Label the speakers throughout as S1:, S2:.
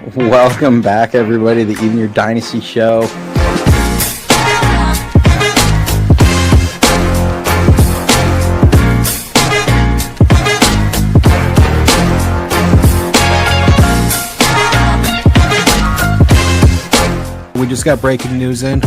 S1: Welcome back, everybody, to the Even Your Dynasty show.
S2: We just got breaking news in.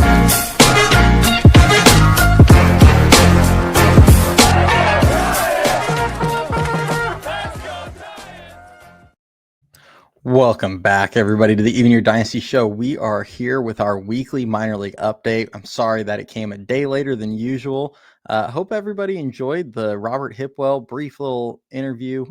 S1: Welcome back, everybody, to the Even Your Dynasty show. We are here with our weekly minor league update. I'm sorry that it came a day later than usual. Hope everybody enjoyed the Robert Hipwell brief little interview.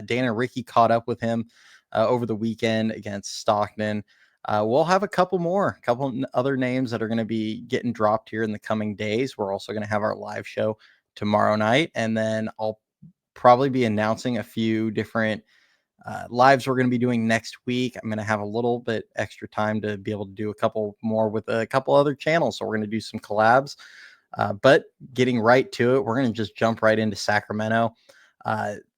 S1: Dan and Ricky caught up with him over the weekend against Stockton. We'll have a couple other names that are going to be getting dropped here in the coming days. We're also going to have our live show tomorrow night, and then I'll probably be announcing a few different lives we're going to be doing next week. I'm going to have a little bit extra time to be able to do a couple more with a couple other channels. So we're going to do some collabs, but getting right to it, we're going to just jump right into Sacramento.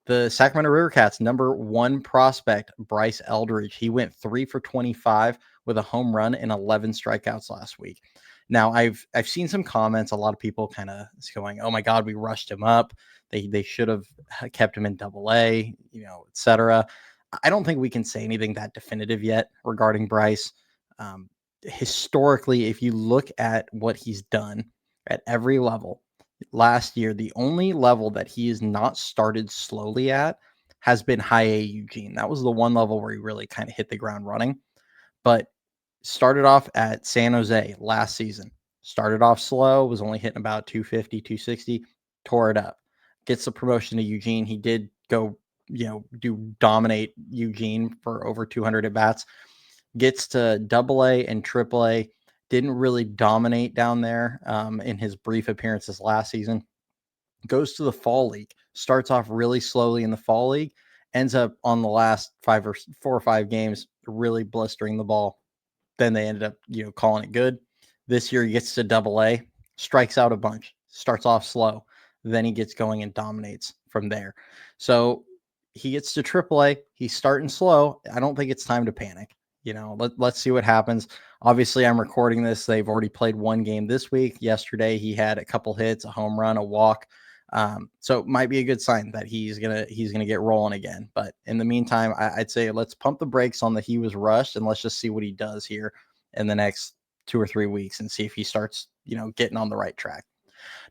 S1: The Sacramento River Cats number one prospect, Bryce Eldridge. He went 3 for 25 with a home run and 11 strikeouts last week. Now I've seen some comments. A lot of people kind of going, "Oh my God, we rushed him up. They should have kept him in AA, etc." I don't think we can say anything that definitive yet regarding Bryce. Historically, if you look at what he's done at every level last year, the only level that he is not started slowly at has been high A Eugene. That was the one level where he really kind of hit the ground running. But started off at San Jose last season. Started off slow, was only hitting about 250, 260, tore it up. Gets the promotion to Eugene. He did go, dominate Eugene for over 200 at bats. Gets to AA and AAA. Didn't really dominate down there in his brief appearances last season. Goes to the fall league. Starts off really slowly in the fall league. Ends up on the last 4 or 5 games really blistering the ball. Then they ended up, calling it good. This year he gets to AA, strikes out a bunch, starts off slow. Then he gets going and dominates from there. So he gets to AAA. He's starting slow. I don't think it's time to panic. Let's see what happens. Obviously, I'm recording this. They've already played one game this week. Yesterday, he had a couple hits, a home run, a walk. So it might be a good sign that he's gonna get rolling again. But in the meantime, I'd say let's pump the brakes on the he was rushed, and let's just see what he does here in the next 2 or 3 weeks and see if he starts, getting on the right track.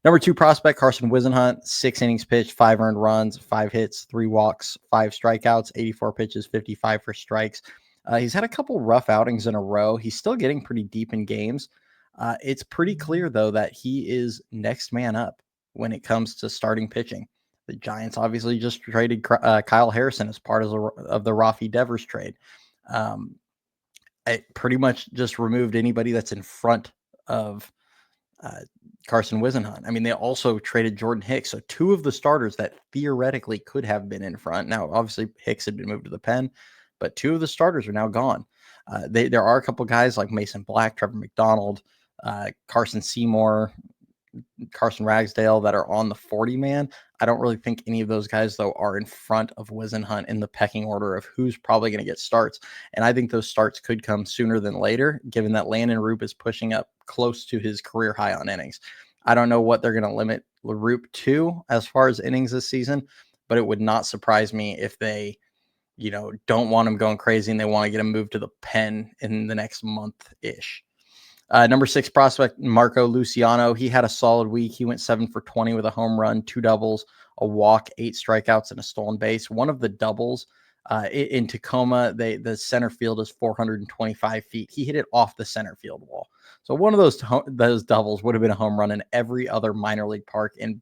S1: Number 2 prospect, Carson Whisenhunt, 6 innings pitched, 5 earned runs, 5 hits, 3 walks, 5 strikeouts, 84 pitches, 55 for strikes. He's had a couple rough outings in a row. He's still getting pretty deep in games. It's pretty clear, though, that he is next man up when it comes to starting pitching. The Giants obviously just traded Kyle Harrison as part of the Rafi Devers trade. It pretty much just removed anybody that's in front of Carson Whisenhunt. I mean, they also traded Jordan Hicks. So 2 of the starters that theoretically could have been in front. Now, obviously, Hicks had been moved to the pen, but 2 of the starters are now gone. There are a couple guys like Mason Black, Trevor McDonald, Carson Seymour, Carson Ragsdale that are on the 40-man. I don't really think any of those guys, though, are in front of Whisenhunt in the pecking order of who's probably going to get starts. And I think those starts could come sooner than later, given that Landon Roop is pushing up close to his career high on innings. I don't know what they're going to limit Roop to as far as innings this season, but it would not surprise me if they, don't want him going crazy and they want to get him moved to the pen in the next month-ish. Number 6 prospect, Marco Luciano. He had a solid week. He went 7 for 20 with a home run, 2 doubles, a walk, 8 strikeouts, and a stolen base. One of the doubles in Tacoma, the center field is 425 feet. He hit it off the center field wall. So one of those doubles would have been a home run in every other minor league park and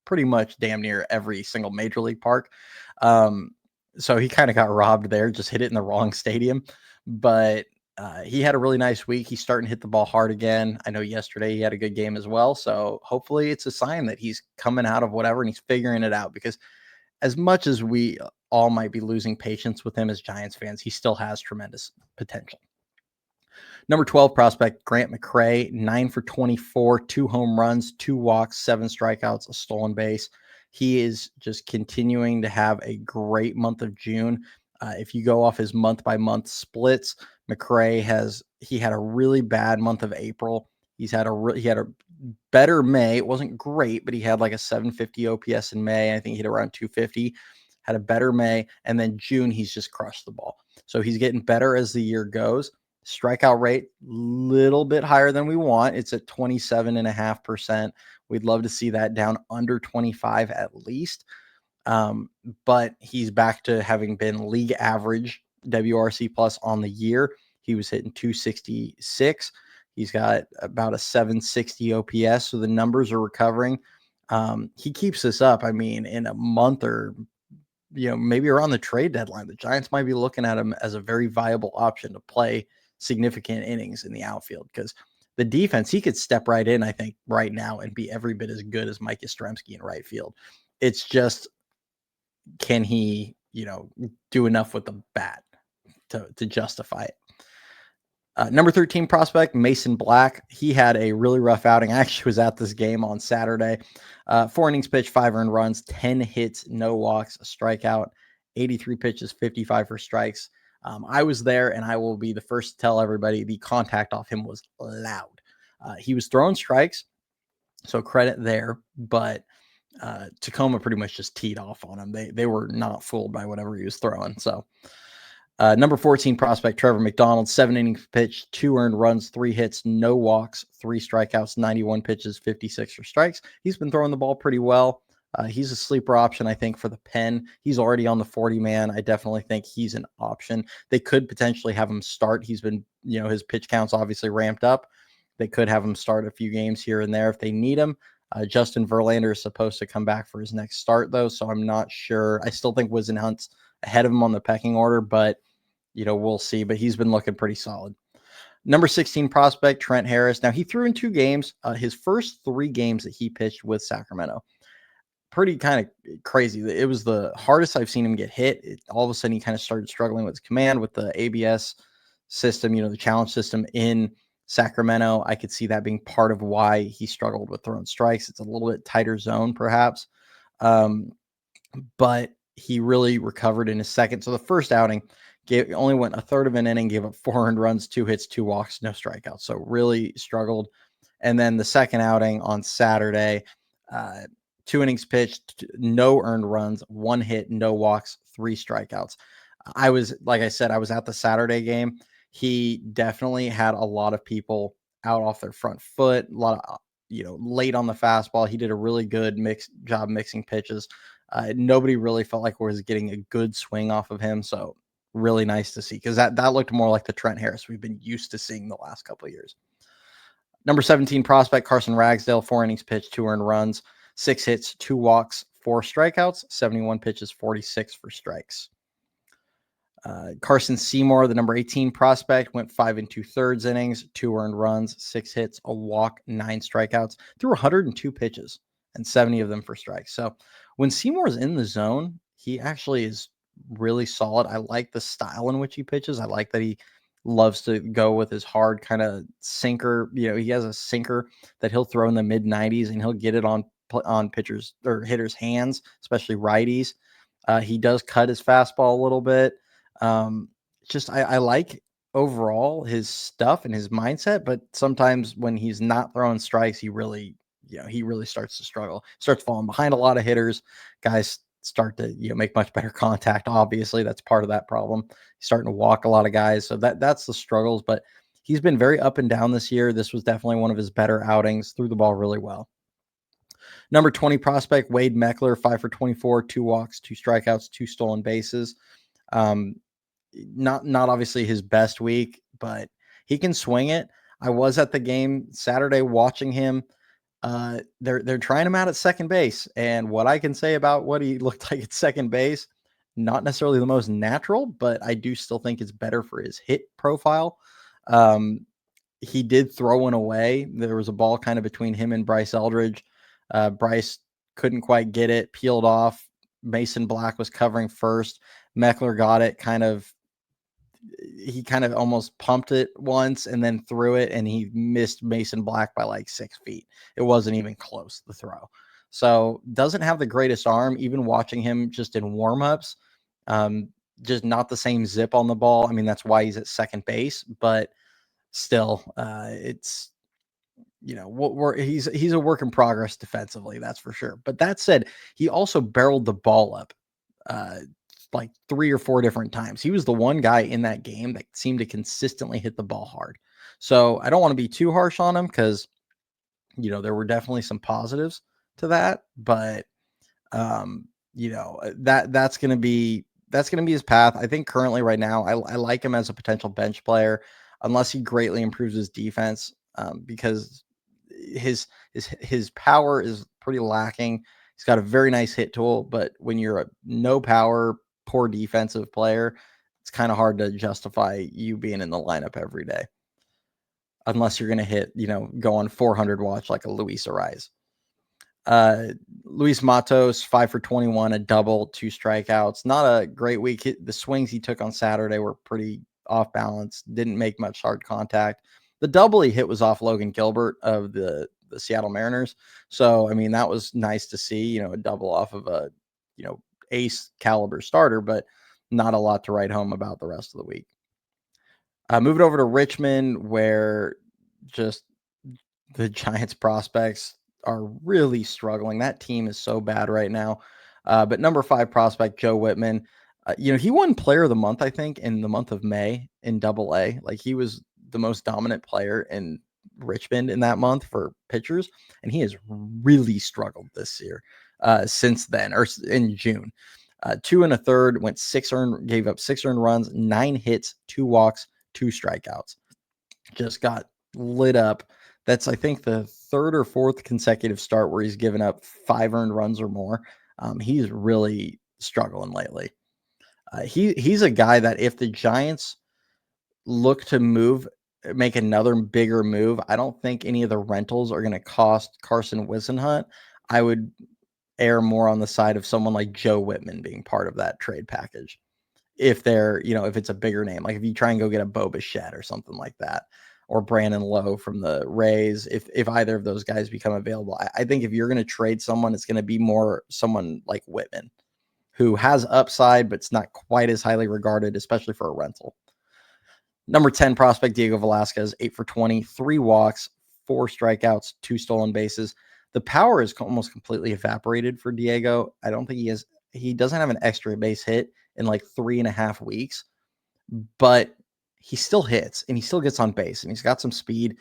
S1: pretty much damn near every single major league park. So he kind of got robbed there, just hit it in the wrong stadium. But he had a really nice week. He's starting to hit the ball hard again. I know yesterday he had a good game as well. So hopefully it's a sign that he's coming out of whatever and he's figuring it out, because as much as we all might be losing patience with him as Giants fans, he still has tremendous potential. Number 12 prospect, Grant McCray, 9 for 24, 2 home runs, 2 walks, 7 strikeouts, a stolen base. He is just continuing to have a great month of June. If you go off his month-by-month splits, McRae had a really bad month of April. He had a better May. It wasn't great, but he had like a 750 OPS in May. I think he hit around 250. Had a better May, and then June he's just crushed the ball. So he's getting better as the year goes. Strikeout rate little bit higher than we want. It's at 27.5%. We'd love to see that down under 25 at least. But he's back to having been league average WRC plus on the year. He was hitting 266. He's got about a 760 OPS, so the numbers are recovering. He keeps this up. I mean, in a month or maybe around the trade deadline, the Giants might be looking at him as a very viable option to play significant innings in the outfield, because the defense, he could step right in, I think, right now and be every bit as good as Mike Yastrzemski in right field. It's just, can he, do enough with the bat to justify it? Number 13 prospect, Mason Black. He had a really rough outing. I actually was at this game on Saturday. 4 innings pitched, 5 earned runs, 10 hits, no walks, a strikeout, 83 pitches, 55 for strikes. I was there, and I will be the first to tell everybody the contact off him was loud. He was throwing strikes, so credit there, but Tacoma pretty much just teed off on him. They were not fooled by whatever he was throwing. So number 14 prospect, Trevor McDonald, 7 innings pitched, 2 earned runs, 3 hits, no walks, 3 strikeouts, 91 pitches, 56 for strikes. He's been throwing the ball pretty well. He's a sleeper option, I think, for the pen. He's already on the 40-man. I definitely think he's an option. They could potentially have him start. He's been, his pitch count's obviously ramped up. They could have him start a few games here and there if they need him. Justin Verlander is supposed to come back for his next start, though, so I'm not sure. I still think Wisenhunt's ahead of him on the pecking order, but we'll see. But he's been looking pretty solid. Number 16 prospect, Trent Harris. Now, he threw in 2 games. His first 3 games that he pitched with Sacramento, pretty kind of crazy. It was the hardest I've seen him get hit. All of a sudden, he kind of started struggling with his command with the ABS system, the challenge system in Sacramento. I could see that being part of why he struggled with throwing strikes. It's a little bit tighter zone, perhaps. But he really recovered in his second. So the first outing, only went a third of an inning, gave up 4 earned runs, 2 hits, 2 walks, no strikeouts. So really struggled. And then the second outing on Saturday, 2 innings pitched, no earned runs, 1 hit, no walks, 3 strikeouts. Like I said, I was at the Saturday game. He definitely had a lot of people out off their front foot, a lot of, late on the fastball. He did a really good job mixing pitches. Nobody really felt like was getting a good swing off of him. So really nice to see, because that looked more like the Trent Harris we've been used to seeing the last couple of years. Number 17 prospect, Carson Ragsdale, 4 innings pitched, 2 earned runs, 6 hits, 2 walks, 4 strikeouts, 71 pitches, 46 for strikes. Carson Seymour, the number 18 prospect, went 5 2/3 innings, 2 earned runs, 6 hits, a walk, 9 strikeouts, threw 102 pitches and 70 of them for strikes. So when Seymour's in the zone, he actually is really solid. I like the style in which he pitches. I like that he loves to go with his hard kind of sinker. He has a sinker that he'll throw in the mid 90s, and he'll get it on pitchers or hitters' hands, especially righties. He does cut his fastball a little bit. I like overall his stuff and his mindset, but sometimes when he's not throwing strikes, he really starts to struggle, starts falling behind a lot of hitters. Guys start to, make much better contact. Obviously, that's part of that problem. He's starting to walk a lot of guys. So that's the struggles, but he's been very up and down this year. This was definitely one of his better outings, threw the ball really well. Number 20 prospect, Wade Meckler, 5 for 24, 2 walks, 2 strikeouts, 2 stolen bases. Not obviously his best week, but he can swing it. I was at the game Saturday watching him. They're trying him out at second base, and what I can say about what he looked like at second base, not necessarily the most natural, but I do still think it's better for his hit profile. He did throw one away. There was a ball kind of between him and Bryce Eldridge. Bryce couldn't quite get it, peeled off. Mason Black was covering first. Meckler got it, he kind of almost pumped it once and then threw it, and he missed Mason Black by like 6 feet. It wasn't even close, the throw. So doesn't have the greatest arm. Even watching him just in warmups, just not the same zip on the ball. I mean, that's why he's at second base, but still, it's, he's a work in progress defensively, that's for sure. But that said, he also barreled the ball up uh, like 3 or 4 different times. He was the one guy in that game that seemed to consistently hit the ball hard. So I don't want to be too harsh on him because there were definitely some positives to that, but that's gonna be his path. I think currently right now, I like him as a potential bench player, unless he greatly improves his defense, because his power is pretty lacking. He's got a very nice hit tool, but when you're a no power, poor defensive player, it's kind of hard to justify you being in the lineup every day, unless you're gonna hit, go on 400 watch like a Luis Ariz. Luis Matos, 5 for 21, a double, 2 strikeouts. Not a great week. The swings he took on Saturday were pretty off balance. Didn't make much hard contact. The double he hit was off Logan Gilbert of the Seattle Mariners. So, I mean, that was nice to see, a double off of a, ace caliber starter, but not a lot to write home about the rest of the week. Moving over to Richmond, where just the Giants prospects are really struggling. That team is so bad right now. But number 5 prospect, Joe Whitman, he won player of the month, I think, in the month of May in Double-A. Like, he was the most dominant player in Richmond in that month for pitchers, and he has really struggled this year since then, or in June. 2 1/3, gave up 6 earned runs, 9 hits, 2 walks, 2 strikeouts. Just got lit up. That's, I think, the 3rd or 4th consecutive start where he's given up 5 earned runs or more. He's really struggling lately. He's a guy that if the Giants look to make another bigger move, I don't think any of the rentals are going to cost Carson Whisenhunt. I would err more on the side of someone like Joe Whitman being part of that trade package. If they're, if it's a bigger name, like if you try and go get a Bo Bichette or something like that, or Brandon Lowe from the Rays, if either of those guys become available, I think if you're going to trade someone, it's going to be more someone like Whitman, who has upside, but it's not quite as highly regarded, especially for a rental. Number 10 prospect, Diego Velasquez, 8 for 20, 3 walks, 4 strikeouts, 2 stolen bases. The power is almost completely evaporated for Diego. I don't think he doesn't have an extra base hit in like 3.5 weeks, but he still hits and he still gets on base and he's got some speed.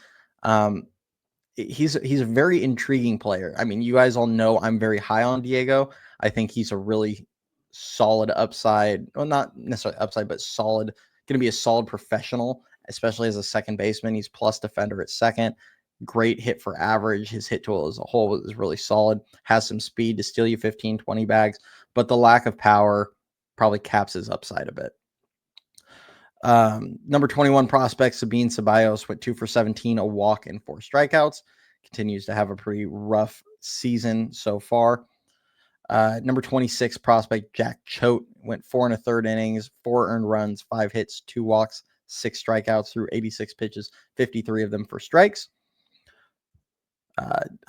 S1: He's a very intriguing player. I mean, you guys all know I'm very high on Diego. I think he's a really solid upside. Well, not necessarily upside, but solid. Going to be a solid professional, especially as a second baseman. He's plus defender at second. Great hit for average. His hit tool as a whole is really solid. Has some speed to steal you 15, 20 bags, but the lack of power probably caps his upside a bit. Number 21 prospect, Sabine Ceballos, went 2 for 17, a walk and 4 strikeouts. Continues to have a pretty rough season so far. Number 26 prospect, Jack Choate, went 4 1/3 innings, 4 earned runs, 5 hits, 2 walks, 6 strikeouts through 86 pitches, 53 of them for strikes.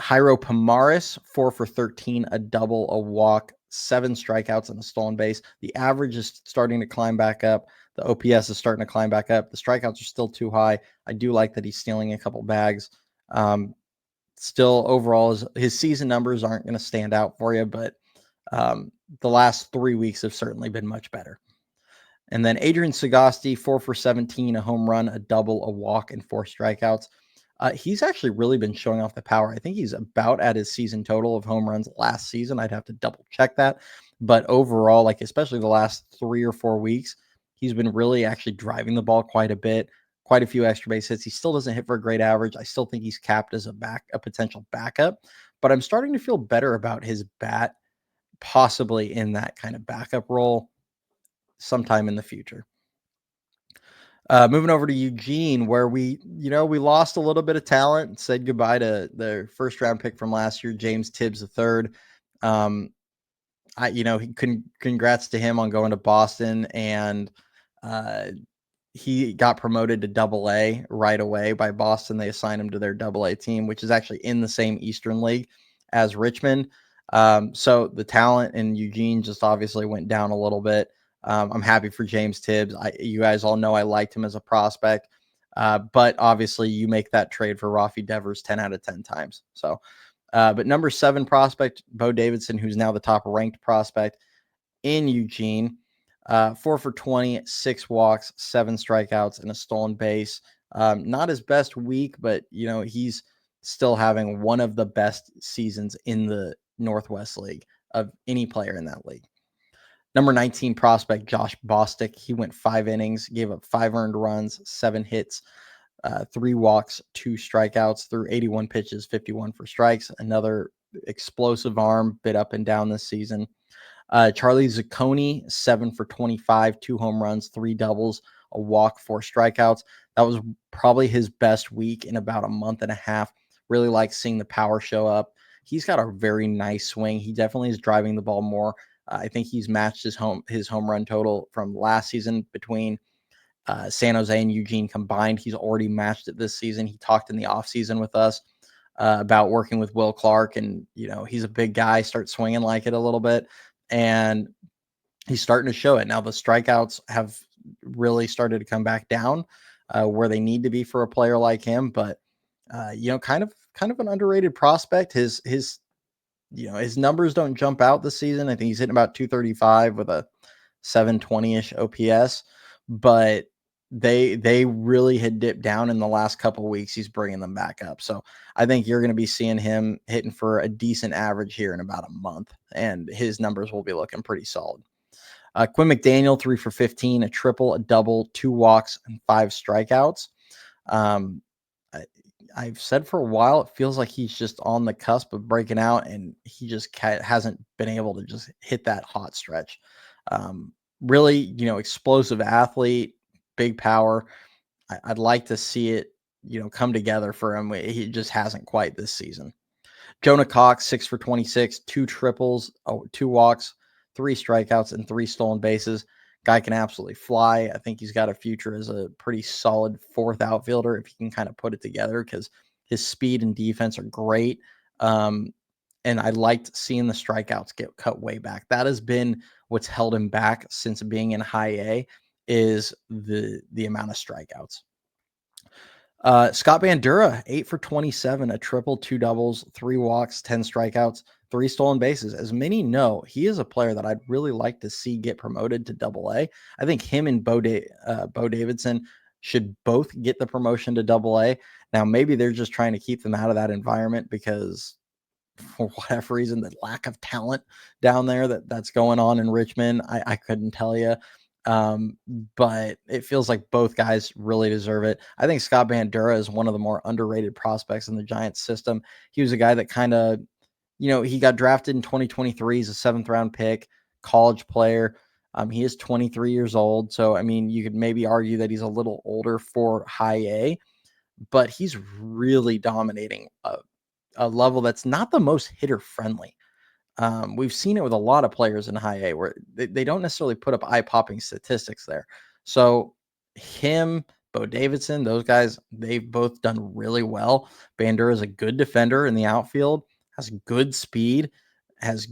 S1: Jairo Pomares, 4 for 13, a double, a walk, 7 strikeouts, and a stolen base. The average is starting to climb back up. The OPS is starting to climb back up. The strikeouts are still too high. I do like that he's stealing a couple bags. Still, overall, his season numbers aren't going to stand out for you, but the last 3 weeks have certainly been much better. And then Adrian Sagasti, 4 for 17, a home run, a double, a walk, and 4 strikeouts. He's actually really been showing off the power. I think he's about at his season total of home runs last season. I'd have to double check that. But overall, like especially the last 3 or 4 weeks, he's been really actually driving the ball quite a bit, quite a few extra base hits. He still doesn't hit for a great average. I still think he's capped as a potential backup, but I'm starting to feel better about his bat, possibly in that kind of backup role sometime in the future. Moving over to Eugene, where we lost a little bit of talent and said goodbye to their first round pick from last year, James Tibbs III. Congrats to him on going to Boston, and he got promoted to Double-A right away by Boston. They assigned him to their Double-A team, which is actually in the same Eastern League as Richmond. So the talent in Eugene just obviously went down a little bit. I'm happy for James Tibbs. You guys all know I liked him as a prospect, but obviously you make that trade for Rafi Devers 10 out of 10 times. So, but number 7 prospect, Bo Davidson, who's now the top ranked prospect in Eugene, 4 for 20, 6 walks, 7 strikeouts, and a stolen base. Not his best week, but he's still having one of the best seasons in the Northwest League of any player in that league. Number 19 prospect, Josh Bostic. He went 5 innings, gave up 5 earned runs, 7 hits, 3 walks, 2 strikeouts through 81 pitches, 51 for strikes. Another explosive arm, bit up and down this season. Charlie Zucconi, 7 for 25, 2 home runs, 3 doubles, a walk, 4 strikeouts. That was probably his best week in about a month and a half. Really like seeing the power show up. He's got a very nice swing. He definitely is driving the ball more. I think he's matched his home run total from last season between San Jose and Eugene combined. He's already matched it this season. He talked in the offseason with us about working with Will Clark, and he's a big guy, start swinging like it a little bit, and he's starting to show it. Now the strikeouts have really started to come back down where they need to be for a player like him, but kind of an underrated prospect. His numbers don't jump out this season. I think he's hitting about 235 with a 720-ish OPS, but they really had dipped down in the last couple of weeks. He's bringing them back up. So I think you're going to be seeing him hitting for a decent average here in about a month, and his numbers will be looking pretty solid. Quinn McDaniel, 3 for 15, a triple, a double, 2 walks, and 5 strikeouts. I've said for a while, it feels like he's just on the cusp of breaking out, and he just hasn't been able to just hit that hot stretch. Really, explosive athlete, big power. I'd like to see it, come together for him. He just hasn't quite this season. Jonah Cox, 6 for 26, 2 triples, 2 walks, 3 strikeouts, and 3 stolen bases. Guy can absolutely fly. I think he's got a future as a pretty solid 4th outfielder if he can kind of put it together, because his speed and defense are great. And I liked seeing the strikeouts get cut way back. That has been what's held him back since being in high A, is the amount of strikeouts. Scott Bandura, 8 for 27, a triple, 2 doubles, 3 walks, 10 strikeouts, 3 stolen bases. As many know, he is a player that I'd really like to see get promoted to Double-A. I think him and Bo Davidson should both get the promotion to Double-A. Now, maybe they're just trying to keep them out of that environment because, for whatever reason, the lack of talent down there that's going on in Richmond, I couldn't tell you. But it feels like both guys really deserve it. I think Scott Bandura is one of the more underrated prospects in the Giants system. He was a guy that kind of, he got drafted in 2023. He's a 7th round pick, college player. He is 23 years old. So, I mean, you could maybe argue that he's a little older for high A, but he's really dominating a level that's not the most hitter friendly. We've seen it with a lot of players in high A where they don't necessarily put up eye-popping statistics there. So him, Bo Davidson, those guys, they've both done really well. Bandura is a good defender in the outfield, has good speed, has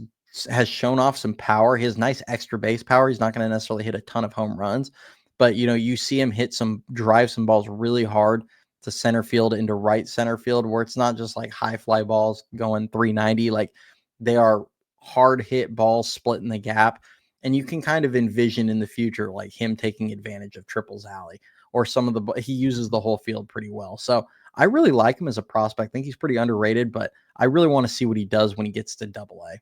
S1: shown off some power. He has nice extra base power. He's not going to necessarily hit a ton of home runs, but you see him drive some balls really hard to center field, into right center field, where it's not just like high fly balls going 390. Like, they are hard hit balls splitting the gap. And you can kind of envision in the future, like him taking advantage of triples alley or he uses the whole field pretty well. So I really like him as a prospect. I think he's pretty underrated, but I really want to see what he does when he gets to Double-A.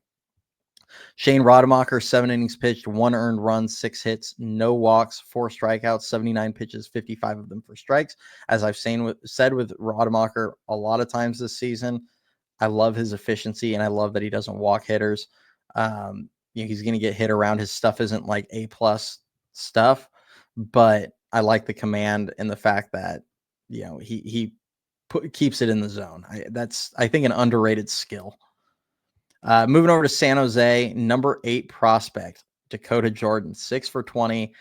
S1: Shane Rodemacher, 7 innings pitched, 1 earned run, 6 hits, no walks, 4 strikeouts, 79 pitches, 55 of them for strikes. As I've said with Rodemacher a lot of times this season, I love his efficiency, and I love that he doesn't walk hitters. He's going to get hit around. His stuff isn't like A+ stuff, but I like the command and the fact that he keeps it in the zone. That's, I think, an underrated skill. Moving over to San Jose, number 8 prospect, Dakota Jordan, 6 for 20,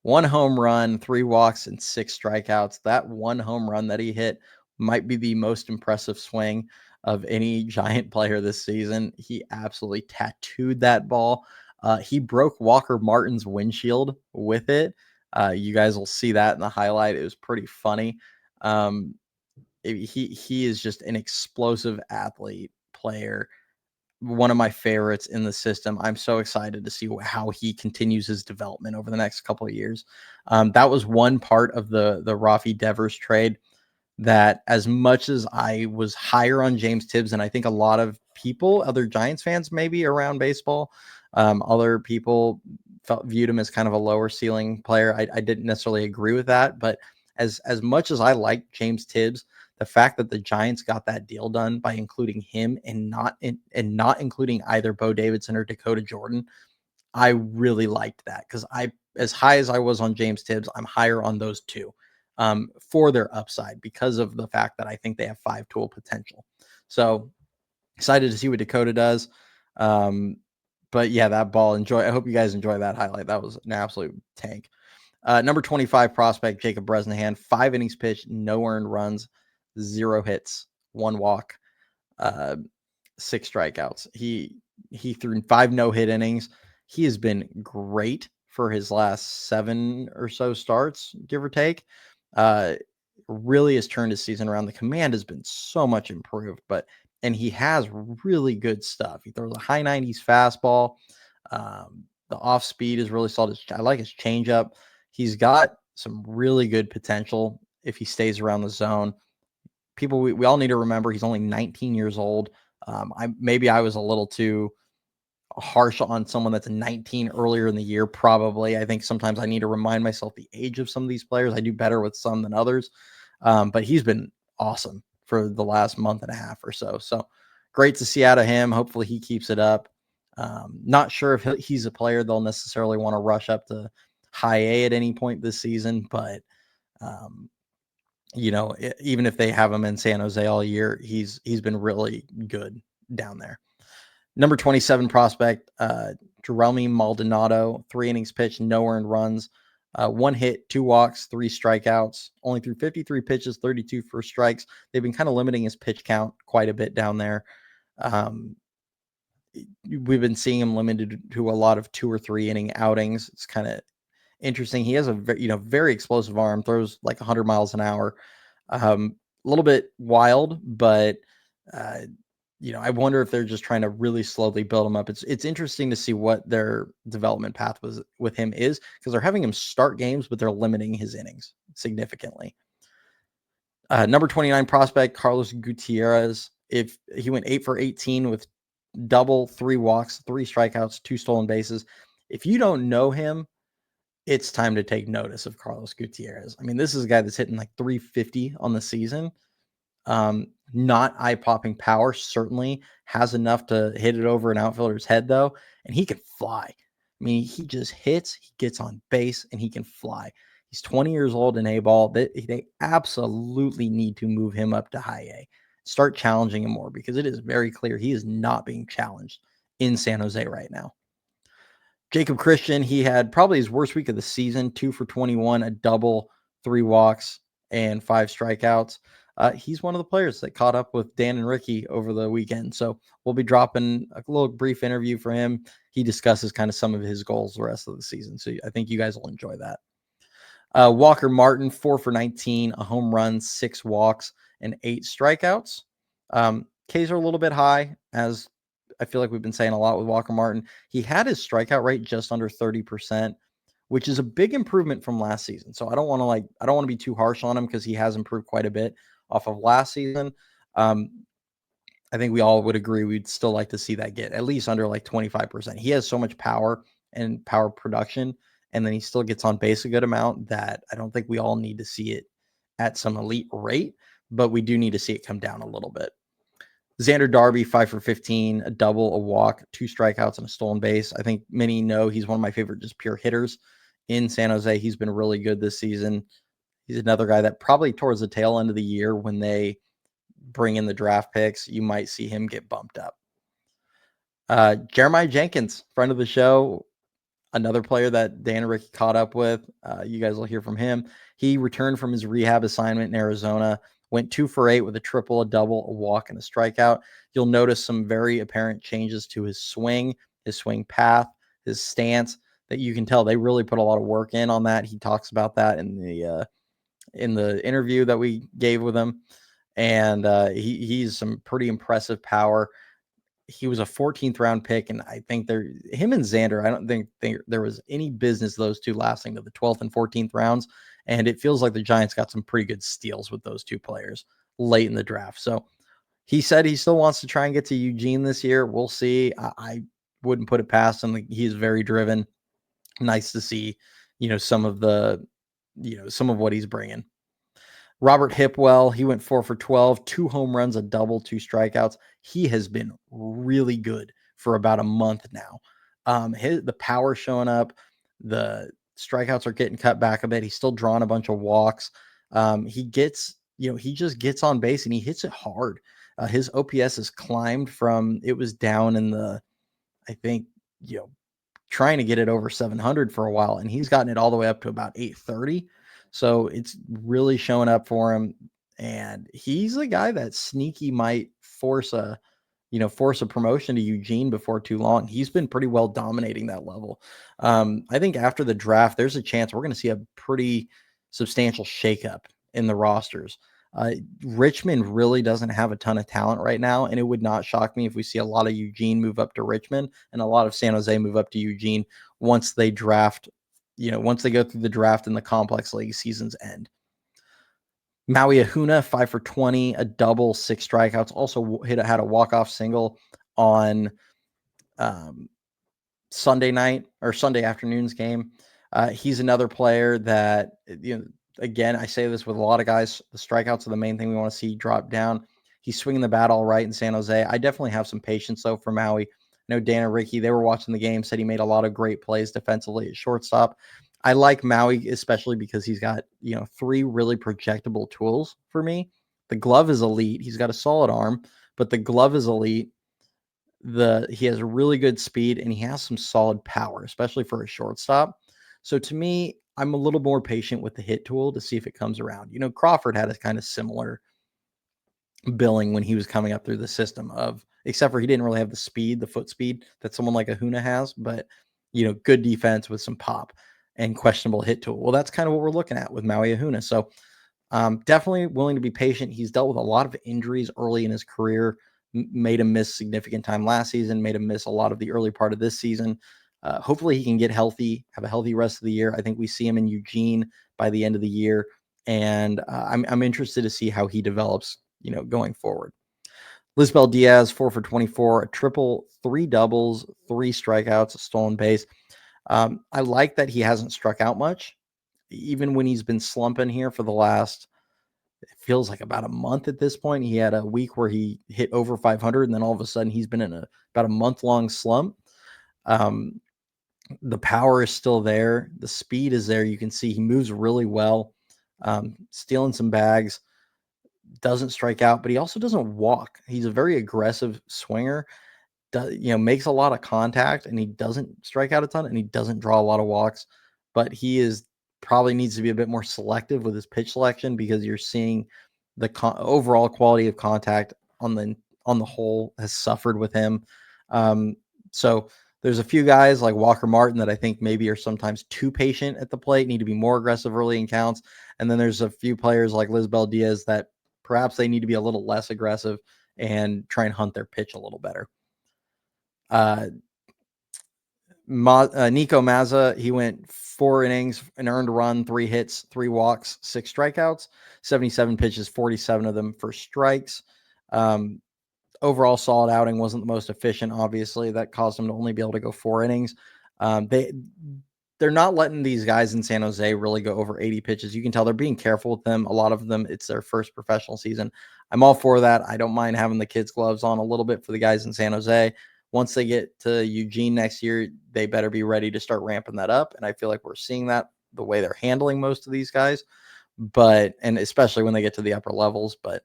S1: 1 home run, 3 walks, and 6 strikeouts. That 1 home run that he hit might be the most impressive swing of any Giant player this season. He absolutely tattooed that ball. He broke Walker Martin's windshield with it. You guys will see that in the highlight. It was pretty funny. He is just an explosive athlete player, one of my favorites in the system. I'm so excited to see how he continues his development over the next couple of years. That was one part of the Rafi Devers trade that, as much as I was higher on James Tibbs, and I think a lot of people, other Giants fans maybe around baseball, other people viewed him as kind of a lower ceiling player. I didn't necessarily agree with that, but as much as I like James Tibbs, the fact that the Giants got that deal done by including him and not including either Bo Davidson or Dakota Jordan, I really liked that, because as high as I was on James Tibbs, I'm higher on those two for their upside, because of the fact that I think they have 5-tool potential. So excited to see what Dakota does. But yeah, that ball, I hope you guys enjoy that highlight. That was an absolute tank. Number 25 prospect, Jacob Bresnahan, 5 innings pitched, no earned runs, 0 hits, 1 walk, 6 strikeouts. He threw 5 no-hit innings. He has been great for his last 7 or so starts, give or take. Really has turned his season around. The command has been so much improved, and he has really good stuff. He throws a high 90s fastball. The off speed is really solid. I like his changeup. He's got some really good potential if he stays around the zone. People, we all need to remember he's only 19 years old. I was a little too harsh on someone that's 19 earlier in the year. Probably, I think sometimes I need to remind myself the age of some of these players. I do better with some than others, but he's been awesome for the last month and a half or so. So great to see out of him. Hopefully he keeps it up. Not sure if he's a player they'll necessarily want to rush up to high A at any point this season, but even if they have him in San Jose all year, he's been really good down there. Number 27 prospect, Jeremy Maldonado, 3 innings pitched, no earned runs, 1 hit, 2 walks, 3 strikeouts, only threw 53 pitches, 32 first strikes. They've been kind of limiting his pitch count quite a bit down there. We've been seeing him limited to a lot of 2 or 3 inning outings. It's kind of interesting. He has a very explosive arm, throws like 100 miles an hour. A little bit wild, but I wonder if they're just trying to really slowly build him up. It's interesting to see what their development path was with him is, because they're having him start games, but they're limiting his innings significantly. Number 29 prospect, Carlos Gutierrez. If he went 8 for 18 with double, 3 walks, 3 strikeouts, 2 stolen bases. If you don't know him, it's time to take notice of Carlos Gutierrez. I mean, this is a guy that's hitting like 350 on the season. Not eye-popping power, certainly has enough to hit it over an outfielder's head, though, and he can fly. I mean, he just hits, he gets on base, and he can fly. He's 20 years old in A-ball. They absolutely need to move him up to high A. Start challenging him more, because it is very clear he is not being challenged in San Jose right now. Jacob Christian, he had probably his worst week of the season, 2 for 21, a double, 3 walks, and 5 strikeouts. He's one of the players that caught up with Dan and Ricky over the weekend. So we'll be dropping a little brief interview for him. He discusses kind of some of his goals the rest of the season. So I think you guys will enjoy that. Walker Martin, 4 for 19, a home run, 6 walks, and 8 strikeouts. Ks are a little bit high, as I feel like we've been saying a lot with Walker Martin. He had his strikeout rate just under 30%, which is a big improvement from last season. So I don't want to be too harsh on him, because he has improved quite a bit off of last season. I think we all would agree we'd still like to see that get at least under like 25%. He has so much power and power production, and then he still gets on base a good amount, that I don't think we all need to see it at some elite rate, but we do need to see it come down a little bit. Xander Darby, 5 for 15, a double, a walk, 2 strikeouts, and a stolen base. I think many know he's one of my favorite just pure hitters in San Jose. He's been really good this season. He's another guy that probably towards the tail end of the year, when they bring in the draft picks, you might see him get bumped up. Jeremiah Jenkins, friend of the show, another player that Dan and Ricky caught up with. You guys will hear from him. He returned from his rehab assignment in Arizona, went 2 for 8 with a triple, a double, a walk, and a strikeout. You'll notice some very apparent changes to his swing path, his stance, that you can tell they really put a lot of work in on that. He talks about that in the interview that we gave with him, and he's some pretty impressive power. He was a 14th round pick, and I think him and Xander, I don't think there was any business those two lasting to the 12th and 14th rounds. And it feels like the Giants got some pretty good steals with those two players late in the draft. So he said he still wants to try and get to Eugene this year. We'll see. I wouldn't put it past him. He's very driven. Nice to see, some of what he's bringing. Robert Hipwell, he went 4 for 12, 2 home runs, a double, 2 strikeouts. He has been really good for about a month now. The power showing up, the strikeouts are getting cut back a bit. He's still drawing a bunch of walks. He just gets on base and he hits it hard. His OPS has climbed from, it was down in the, I think, trying to get it over 700 for a while, and he's gotten it all the way up to about 830. So it's really showing up for him. And he's a guy that sneaky might force a promotion to Eugene before too long. He's been pretty well dominating that level. I think after the draft, there's a chance we're going to see a pretty substantial shakeup in the rosters. Richmond really doesn't have a ton of talent right now, and it would not shock me if we see a lot of Eugene move up to Richmond and a lot of San Jose move up to Eugene once they draft, once they go through the draft and the complex league seasons end. Maui Ahuna, 5 for 20, a double, 6 strikeouts. Also had a walk-off single on Sunday night or Sunday afternoon's game. He's another player that, again, I say this with a lot of guys, the strikeouts are the main thing we want to see drop down. He's swinging the bat all right in San Jose. I definitely have some patience, though, for Maui. I know Dan and Ricky, they were watching the game, said he made a lot of great plays defensively at shortstop. I like Maui, especially because he's got, 3 really projectable tools for me. The glove is elite. He's got a solid arm, but the glove is elite. He has a really good speed and he has some solid power, especially for a shortstop. So to me, I'm a little more patient with the hit tool to see if it comes around. Crawford had a kind of similar billing when he was coming up through the system except for he didn't really have the foot speed that someone like Ahuna has, but good defense with some pop and questionable hit tool. Well, that's kind of what we're looking at with Maui Ahuna. So definitely willing to be patient. He's dealt with a lot of injuries early in his career, made him miss significant time last season, made him miss a lot of the early part of this season. Hopefully he can get healthy, have a healthy rest of the year. I think we see him in Eugene by the end of the year. And I'm interested to see how he develops, going forward. Lisbel Diaz, 4 for 24, a triple, 3 doubles, 3 strikeouts, a stolen base. I like that he hasn't struck out much, even when he's been slumping here for the last, it feels like about a month at this point. He had a week where he hit over 500, and then all of a sudden he's been in about a month-long slump. The power is still there. The speed is there. You can see he moves really well, stealing some bags, doesn't strike out, but he also doesn't walk. He's a very aggressive swinger. Makes a lot of contact, and he doesn't strike out a ton, and he doesn't draw a lot of walks, but he probably needs to be a bit more selective with his pitch selection because you're seeing the overall quality of contact on the whole has suffered with him. So there's a few guys like Walker Martin that I think maybe are sometimes too patient at the plate, need to be more aggressive early in counts. And then there's a few players like Lisbel Diaz that perhaps they need to be a little less aggressive and try and hunt their pitch a little better. Nico Mazza, he went 4 innings, an earned run, 3 hits, 3 walks, 6 strikeouts, 77 pitches, 47 of them for strikes. Overall solid outing, wasn't the most efficient, obviously. That caused him to only be able to go 4 innings. They're not letting these guys in San Jose really go over 80 pitches. You can tell they're being careful with them. A lot of them, it's their first professional season. I'm all for that. I don't mind having the kids' gloves on a little bit for the guys in San Jose. Once they get to Eugene next year, they better be ready to start ramping that up. And I feel like we're seeing that the way they're handling most of these guys, and especially when they get to the upper levels, but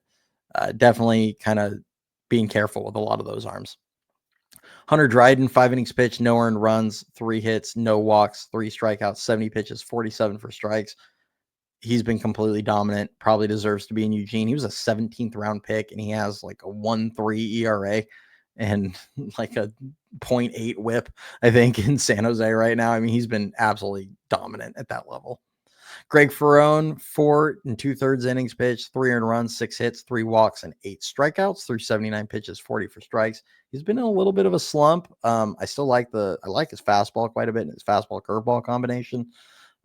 S1: definitely kind of being careful with a lot of those arms. Hunter Dryden, 5 innings pitched, no earned runs, 3 hits, no walks, 3 strikeouts, 70 pitches, 47 for strikes. He's been completely dominant, probably deserves to be in Eugene. He was a 17th round pick, and he has like a 1.3 ERA. and like a 0.8 whip, I think, in San Jose right now. I mean, he's been absolutely dominant at that level. Greg Ferrone, 4 2/3 innings pitched, 3 earned runs, 6 hits, 3 walks, and 8 strikeouts through 79 pitches, 40 for strikes. He's been in a little bit of a slump. I still like his fastball quite a bit, and his fastball curveball combination.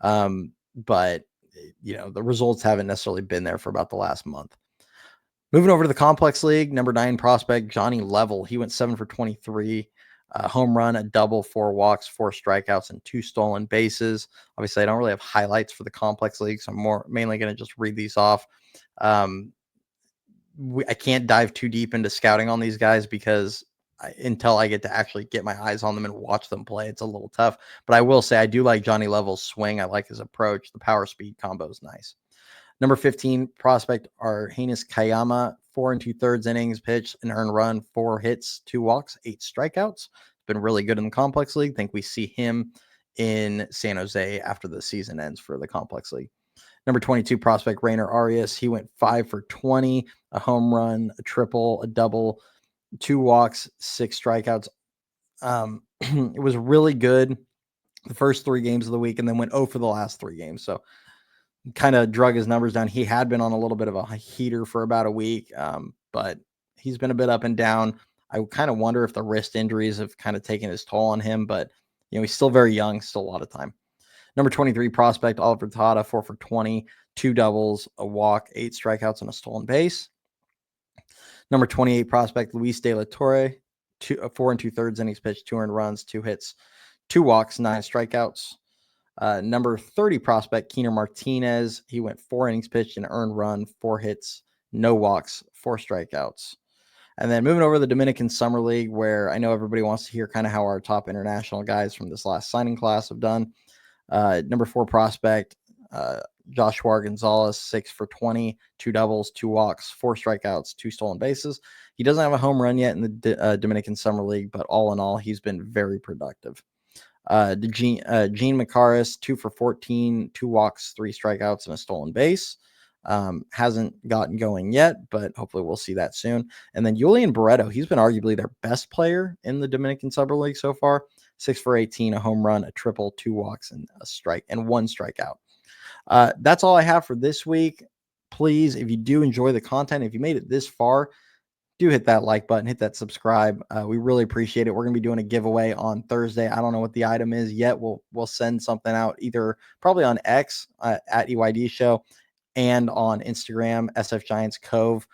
S1: But the results haven't necessarily been there for about the last month. Moving over to the complex league, number 9 prospect Johnny Level. He went 7 for 23. Home run, a double, 4 walks, 4 strikeouts, and 2 stolen bases. Obviously, I don't really have highlights for the complex league, so I'm mainly going to just read these off. I can't dive too deep into scouting on these guys because until I get to actually get my eyes on them and watch them play, it's a little tough. But I will say I do like Johnny Level's swing. I like his approach. The power speed combo is nice. Number 15 prospect Arhenis Kayama, 4 2/3 innings pitched, an earned run, 4 hits, 2 walks, 8 strikeouts. Been really good in the complex league. Think we see him in San Jose after the season ends for the complex league. Number 22 prospect Rainer Arias. He went 5 for 20, a home run, a triple, a double, 2 walks, 6 strikeouts. It was really good the first 3 games of the week and then went 0 for the last 3 games. So kind of drug his numbers down. He had been on a little bit of a heater for about a week, but he's been a bit up and down. I kind of wonder if the wrist injuries have kind of taken his toll on him, but he's still very young, still a lot of time. Number 23 prospect Oliver Tata, 4 for 20, 2 doubles, a walk, 8 strikeouts, and a stolen base. Number 28 prospect Luis De La Torre, 4 2/3 innings pitched, 2 earned runs, 2 hits, 2 walks, 9 strikeouts. Number 30 prospect, Keener Martinez. He went 4 innings pitched, an earned run, 4 hits, no walks, 4 strikeouts. And then moving over to the Dominican Summer League, where I know everybody wants to hear kind of how our top international guys from this last signing class have done. Number 4 prospect, Joshua Gonzalez, 6 for 20, 2 doubles, 2 walks, 4 strikeouts, 2 stolen bases. He doesn't have a home run yet in the Dominican Summer League, but all in all, he's been very productive. Gene Macaris, 2 for 14, 2 walks, 3 strikeouts, and a stolen base. Hasn't gotten going yet, but hopefully we'll see that soon. And then Julian Barreto, he's been arguably their best player in the Dominican Summer League so far. 6 for 18, a home run, a triple, 2 walks, and a strike, and 1 strikeout. That's all I have for this week. Please, if you do enjoy the content, if you made it this far, do hit that like button, hit that subscribe. We really appreciate it. We're going to be doing a giveaway on Thursday. I don't know what the item is yet. We'll send something out either probably on X at EYDShow and on Instagram, sfgiantscove.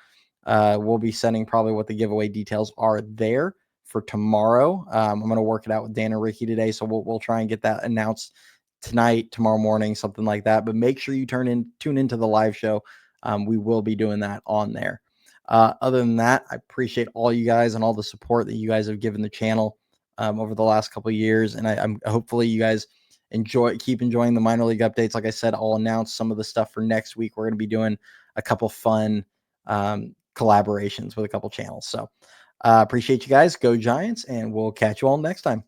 S1: We'll be sending probably what the giveaway details are there for tomorrow. I'm going to work it out with Dan and Ricky today, so we'll try and get that announced tonight, tomorrow morning, something like that. But make sure you tune into the live show. We will be doing that on there. Other than that, I appreciate all you guys and all the support that you guys have given the channel over the last couple of years. And I'm hopefully you guys keep enjoying the minor league updates. Like I said, I'll announce some of the stuff for next week. We're going to be doing a couple fun collaborations with a couple channels. So appreciate you guys. Go Giants, and we'll catch you all next time.